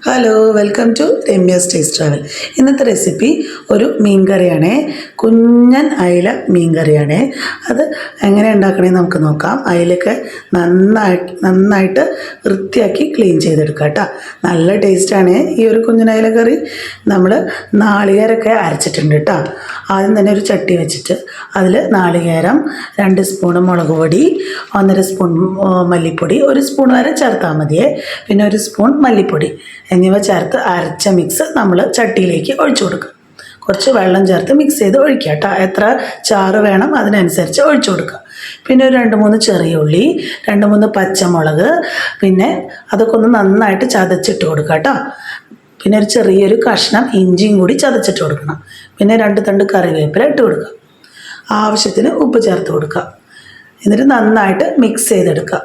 Hello welcome to Ramya's taste travel. ഇന്നത്തെ recipe ഒരു മീൻ കറിയാണേ. കുഞ്ഞൻ അയില മീൻ കറിയാണേ. അത് എങ്ങനെ ഉണ്ടാക്കണമെന്ന് നമുക്ക് നോക്കാം. അയിലൊക്കെ നന്നായിട്ട് വൃത്തിയാക്കി ക്ലീൻ ചെയ്തെടുക്കാം കേട്ടോ. നല്ല ടേസ്റ്റാണ് ഈ ഒരു കുഞ്ഞൻ അയില കറി. നമ്മൾ നാളികേരമൊക്കെ അരച്ചിട്ടുണ്ട് കേട്ടോ. ആദ്യം തന്നെ ഒരു ചട്ടി വെച്ചിട്ട് അതിൽ നാളികേരം, 2 സ്പൂൺ മുളക് പൊടി, 1.5 സ്പൂൺ മല്ലിപ്പൊടി, 1 സ്പൂൺ വരെ ചേർത്താൽ മതിയേ, പിന്നെ 1 സ്പൂൺ മല്ലിപ്പൊടി എന്നിവ ചേർത്ത് അരച്ച മിക്സ് നമ്മൾ ചട്ടിയിലേക്ക് ഒഴിച്ചു കൊടുക്കുക. കുറച്ച് വെള്ളം ചേർത്ത് മിക്സ് ചെയ്ത് ഒഴിക്കുക കേട്ടോ. എത്ര ചാറ് വേണം അതിനനുസരിച്ച് ഒഴിച്ചു കൊടുക്കുക. പിന്നെ ഒരു 2-3 ചെറിയ ഉള്ളി, 2-3 പച്ചമുളക്, പിന്നെ അതൊക്കെ ഒന്ന് നന്നായിട്ട് ചതച്ചിട്ട് കൊടുക്കുക കേട്ടോ. പിന്നെ ഒരു ചെറിയൊരു കഷ്ണം ഇഞ്ചിയും കൂടി ചതച്ചിട്ട് കൊടുക്കണം. പിന്നെ 2 തണ്ട് കറിവേപ്പില ഇട്ട് കൊടുക്കുക. ആവശ്യത്തിന് ഉപ്പ് ചേർത്ത് കൊടുക്കുക. എന്നിട്ട് നന്നായിട്ട് മിക്സ് ചെയ്തെടുക്കുക.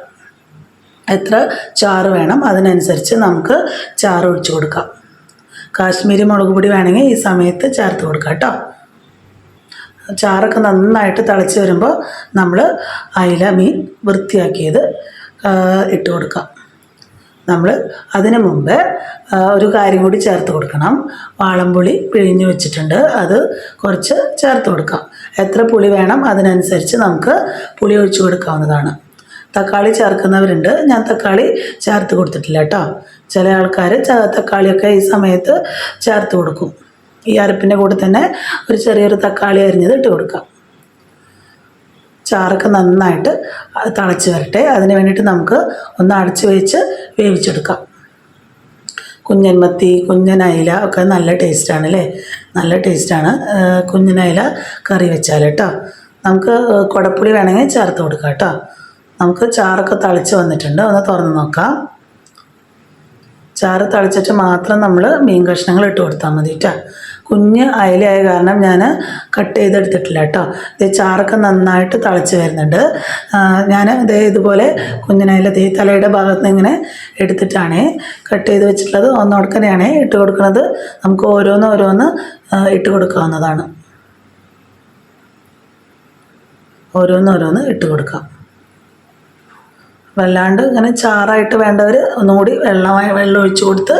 എത്ര ചാറ് വേണം അതിനനുസരിച്ച് നമുക്ക് ചാറ് ഒഴിച്ചു കൊടുക്കാം. കാശ്മീരി മുളക് പൊടി വേണമെങ്കിൽ ഈ സമയത്ത് ചേർത്ത് കൊടുക്കാം കേട്ടോ. ചാറൊക്കെ നന്നായിട്ട് തിളച്ച് വരുമ്പോൾ നമ്മൾ അയില മീൻ വൃത്തിയാക്കിയത് ഇട്ട് കൊടുക്കാം. നമ്മൾ അതിന് മുമ്പ് ഒരു കാര്യം കൂടി ചേർത്ത് കൊടുക്കണം. വാളംപുളി പിഴിഞ്ഞ് വെച്ചിട്ടുണ്ട്, അത് കുറച്ച് ചേർത്ത് കൊടുക്കാം. എത്ര പുളി വേണം അതിനനുസരിച്ച് നമുക്ക് പുളി ഒഴിച്ചു കൊടുക്കാവുന്നതാണ്. തക്കാളി ചേർക്കുന്നവരുണ്ട്, ഞാൻ തക്കാളി ചേർത്ത് കൊടുത്തിട്ടില്ല കേട്ടോ. ചില ആൾക്കാർ തക്കാളിയൊക്കെ ഈ സമയത്ത് ചേർത്ത് കൊടുക്കും. ഈ അരപ്പിൻ്റെ കൂടെ തന്നെ ഒരു ചെറിയൊരു തക്കാളി അരിഞ്ഞത് ഇട്ട് കൊടുക്കാം. ചാറൊക്കെ നന്നായിട്ട് തിളച്ച് വരട്ടെ. അതിന് വേണ്ടിയിട്ട് നമുക്ക് ഒന്ന് അടച്ച് വെച്ച് വേവിച്ചെടുക്കാം. കുഞ്ഞൻ മത്തി, കുഞ്ഞൻ അയില ഒക്കെ നല്ല ടേസ്റ്റാണ് അല്ലേ. നല്ല ടേസ്റ്റാണ് കുഞ്ഞൻ അയില കറി വെച്ചാൽ കേട്ടോ. നമുക്ക് കുടപ്പുളി വേണമെങ്കിൽ ചേർത്ത് കൊടുക്കാം കേട്ടോ. നമുക്ക് ചാറൊക്കെ തിളച്ച് വന്നിട്ടുണ്ട്, ഒന്ന് തുറന്ന് നോക്കാം. ചാറ് തിളച്ചിട്ട് മാത്രം നമ്മൾ മീൻ കഷ്ണങ്ങൾ ഇട്ട് കൊടുത്താൽ മതി കേട്ടോ. കുഞ്ഞ് അയിലയായ കാരണം ഞാൻ കട്ട് ചെയ്തെടുത്തിട്ടില്ല കേട്ടോ. ഇത് ചാറൊക്കെ നന്നായിട്ട് തിളച്ച് വരുന്നുണ്ട്. ഞാൻ ഇതുപോലെ കുഞ്ഞനയില തലയുടെ ഭാഗത്ത് നിന്ന് ഇങ്ങനെ എടുത്തിട്ടാണ് കട്ട് ചെയ്ത് വെച്ചിട്ടുള്ളത്. ഒന്നോടക്കനെയാണ് ഇട്ട് കൊടുക്കുന്നത്. നമുക്ക് ഓരോന്ന് ഇട്ട് കൊടുക്കാവുന്നതാണ്. ഓരോന്ന് ഇട്ട് കൊടുക്കാം. വല്ലാണ്ട് ഇങ്ങനെ ചാറായിട്ട് വേണ്ടവർ ഒന്നുകൂടി വെള്ളം ഒഴിച്ച് കൊടുത്ത്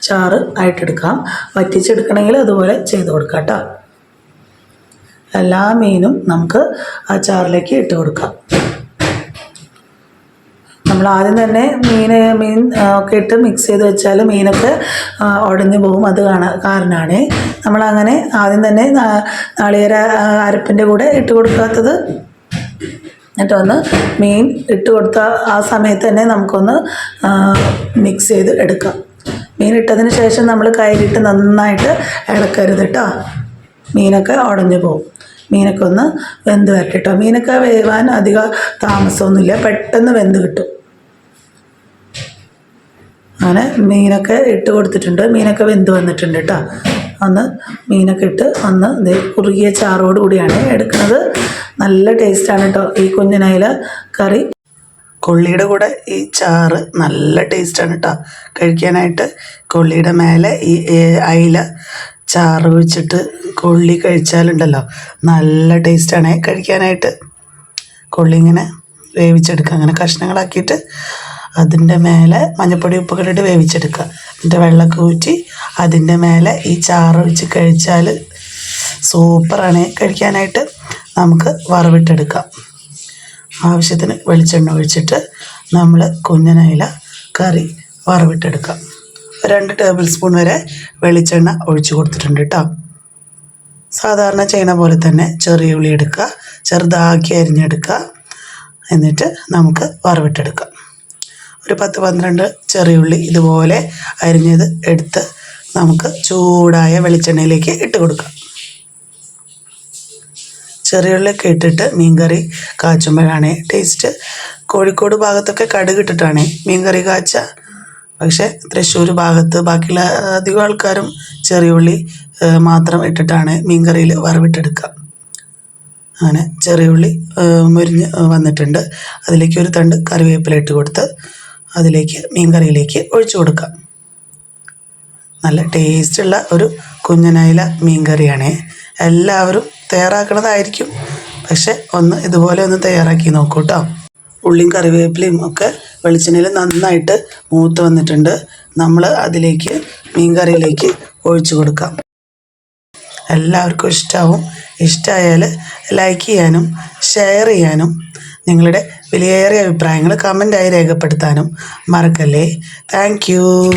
ചാറ് ആയിട്ടെടുക്കാം. വറ്റിച്ചെടുക്കണമെങ്കിൽ അതുപോലെ ചെയ്ത് കൊടുക്കാം കേട്ടോ. എല്ലാ മീനും നമുക്ക് ആ ചാറിലേക്ക് ഇട്ട് കൊടുക്കാം. നമ്മൾ ആദ്യം തന്നെ മീൻ ഒക്കെ ഇട്ട് മിക്സ് ചെയ്ത് വെച്ചാൽ മീനൊക്കെ ഉടഞ്ഞു പോകും. അത് കാരണമാണ് നമ്മളങ്ങനെ ആദ്യം തന്നെ നാളികേര അരപ്പിൻ്റെ കൂടെ ഇട്ട് കൊടുക്കാത്തത്. എന്നിട്ട് ഒന്ന് മീൻ ഇട്ട് കൊടുത്ത ആ സമയത്ത് തന്നെ നമുക്കൊന്ന് മിക്സ് ചെയ്ത് എടുക്കാം. മീൻ ഇട്ടതിന് ശേഷം നമ്മൾ കയ്യിലിട്ട് നന്നായിട്ട് ഇളക്കരുത് കേട്ടോ. മീനൊക്കെ ഉടഞ്ഞു പോകും. മീനൊക്കെ ഒന്ന് വെന്ത് വരട്ടെ കേട്ടോ. മീനൊക്കെ വേവാൻ അധികം താമസമൊന്നുമില്ല, പെട്ടെന്ന് വെന്ത് കിട്ടും. അങ്ങനെ മീനൊക്കെ ഇട്ട് കൊടുത്തിട്ടുണ്ട്. മീനൊക്കെ വെന്ത് വന്നിട്ടുണ്ട് കേട്ടോ. ഒന്ന് മീനൊക്കെ ഇട്ട് ഒന്ന് കുറുകിയ ചാറോട് കൂടിയാണ് എടുക്കുന്നത്. നല്ല ടേസ്റ്റാണ് കേട്ടോ ഈ കുഞ്ഞനയില കറി. കൊള്ളിയുടെ കൂടെ ഈ ചാറ് നല്ല ടേസ്റ്റാണ് കേട്ടോ കഴിക്കാനായിട്ട്. കൊള്ളിയുടെ മേലെ ഈ അയില ചാറ് ഒഴിച്ചിട്ട് കൊള്ളി കഴിച്ചാലുണ്ടല്ലോ നല്ല ടേസ്റ്റാണ് കഴിക്കാനായിട്ട്. കൊള്ളി ഇങ്ങനെ വേവിച്ചെടുക്കുക, അങ്ങനെ കഷ്ണങ്ങളാക്കിയിട്ട് അതിൻ്റെ മേലെ മഞ്ഞൾപ്പൊടി ഉപ്പൊക്കെ ഇട്ടിട്ട് വേവിച്ചെടുക്കുക. എന്നിട്ട് വെള്ളമൊക്കെ ഊറ്റി അതിൻ്റെ മേലെ ഈ ചാറ് ഒഴിച്ച് കഴിച്ചാൽ സൂപ്പറാണ് കഴിക്കാനായിട്ട്. നമുക്ക് വറവിട്ടെടുക്കാം. ആവശ്യത്തിന് വെളിച്ചെണ്ണ ഒഴിച്ചിട്ട് നമ്മൾ കുഞ്ഞനയില കറി വറവിട്ടെടുക്കാം. 2 ടേബിൾ സ്പൂൺ വരെ വെളിച്ചെണ്ണ ഒഴിച്ച് കൊടുത്തിട്ടുണ്ട് കേട്ടോ. സാധാരണ ചെയ്യുന്ന പോലെ തന്നെ ചെറിയ ഉള്ളി എടുക്കുക, ചെറുതാക്കി അരിഞ്ഞെടുക്കുക. എന്നിട്ട് നമുക്ക് വറവിട്ടെടുക്കാം. ഒരു 10-12 ചെറിയ ഉള്ളി ഇതുപോലെ അരിഞ്ഞത് എടുത്ത് നമുക്ക് ചൂടായ വെളിച്ചെണ്ണയിലേക്ക് ഇട്ട് കൊടുക്കാം. ചെറിയ ഉള്ളിയൊക്കെ ഇട്ടിട്ട് മീൻകറി കാച്ചുമ്പോഴാണ് ടേസ്റ്റ്. കോഴിക്കോട് ഭാഗത്തൊക്കെ കടുക് ഇട്ടിട്ടാണ് മീൻകറി കാച്ച. പക്ഷേ തൃശ്ശൂർ ഭാഗത്ത് ബാക്കിയുള്ള അധികം ആൾക്കാരും ചെറിയ ഉള്ളി മാത്രം ഇട്ടിട്ടാണ് മീൻകറിയിൽ വറവിട്ടെടുക്കുക. അങ്ങനെ ചെറിയ ഉള്ളി മുരിഞ്ഞ് വന്നിട്ടുണ്ട്. അതിലേക്ക് ഒരു തണ്ട് കറിവേപ്പില ഇട്ട് കൊടുത്ത് അതിലേക്ക് മീൻകറിയിലേക്ക് ഒഴിച്ചു കൊടുക്കാം. നല്ല ടേസ്റ്റുള്ള ഒരു കുഞ്ഞനയില മീൻകറിയാണ്. എല്ലാവരും തയ്യാറാക്കുന്നതായിരിക്കും, പക്ഷെ ഇതുപോലെ ഒന്ന് തയ്യാറാക്കി നോക്കൂ കേട്ടോ. ഉള്ളിയും കറിവേപ്പിലയും ഒക്കെ വെളിച്ചെണ്ണയിൽ നന്നായിട്ട് മൂത്ത് വന്നിട്ടുണ്ട്. നമ്മൾ അതിലേക്ക് മീൻകറിയിലേക്ക് ഒഴിച്ചു കൊടുക്കാം. എല്ലാവർക്കും ഇഷ്ടമാവും. ഇഷ്ടമായാൽ ലൈക്ക് ചെയ്യാനും ഷെയർ ചെയ്യാനും നിങ്ങളുടെ വിലയേറിയ അഭിപ്രായങ്ങൾ കമൻ്റായി രേഖപ്പെടുത്താനും മറക്കല്ലേ. Thank you.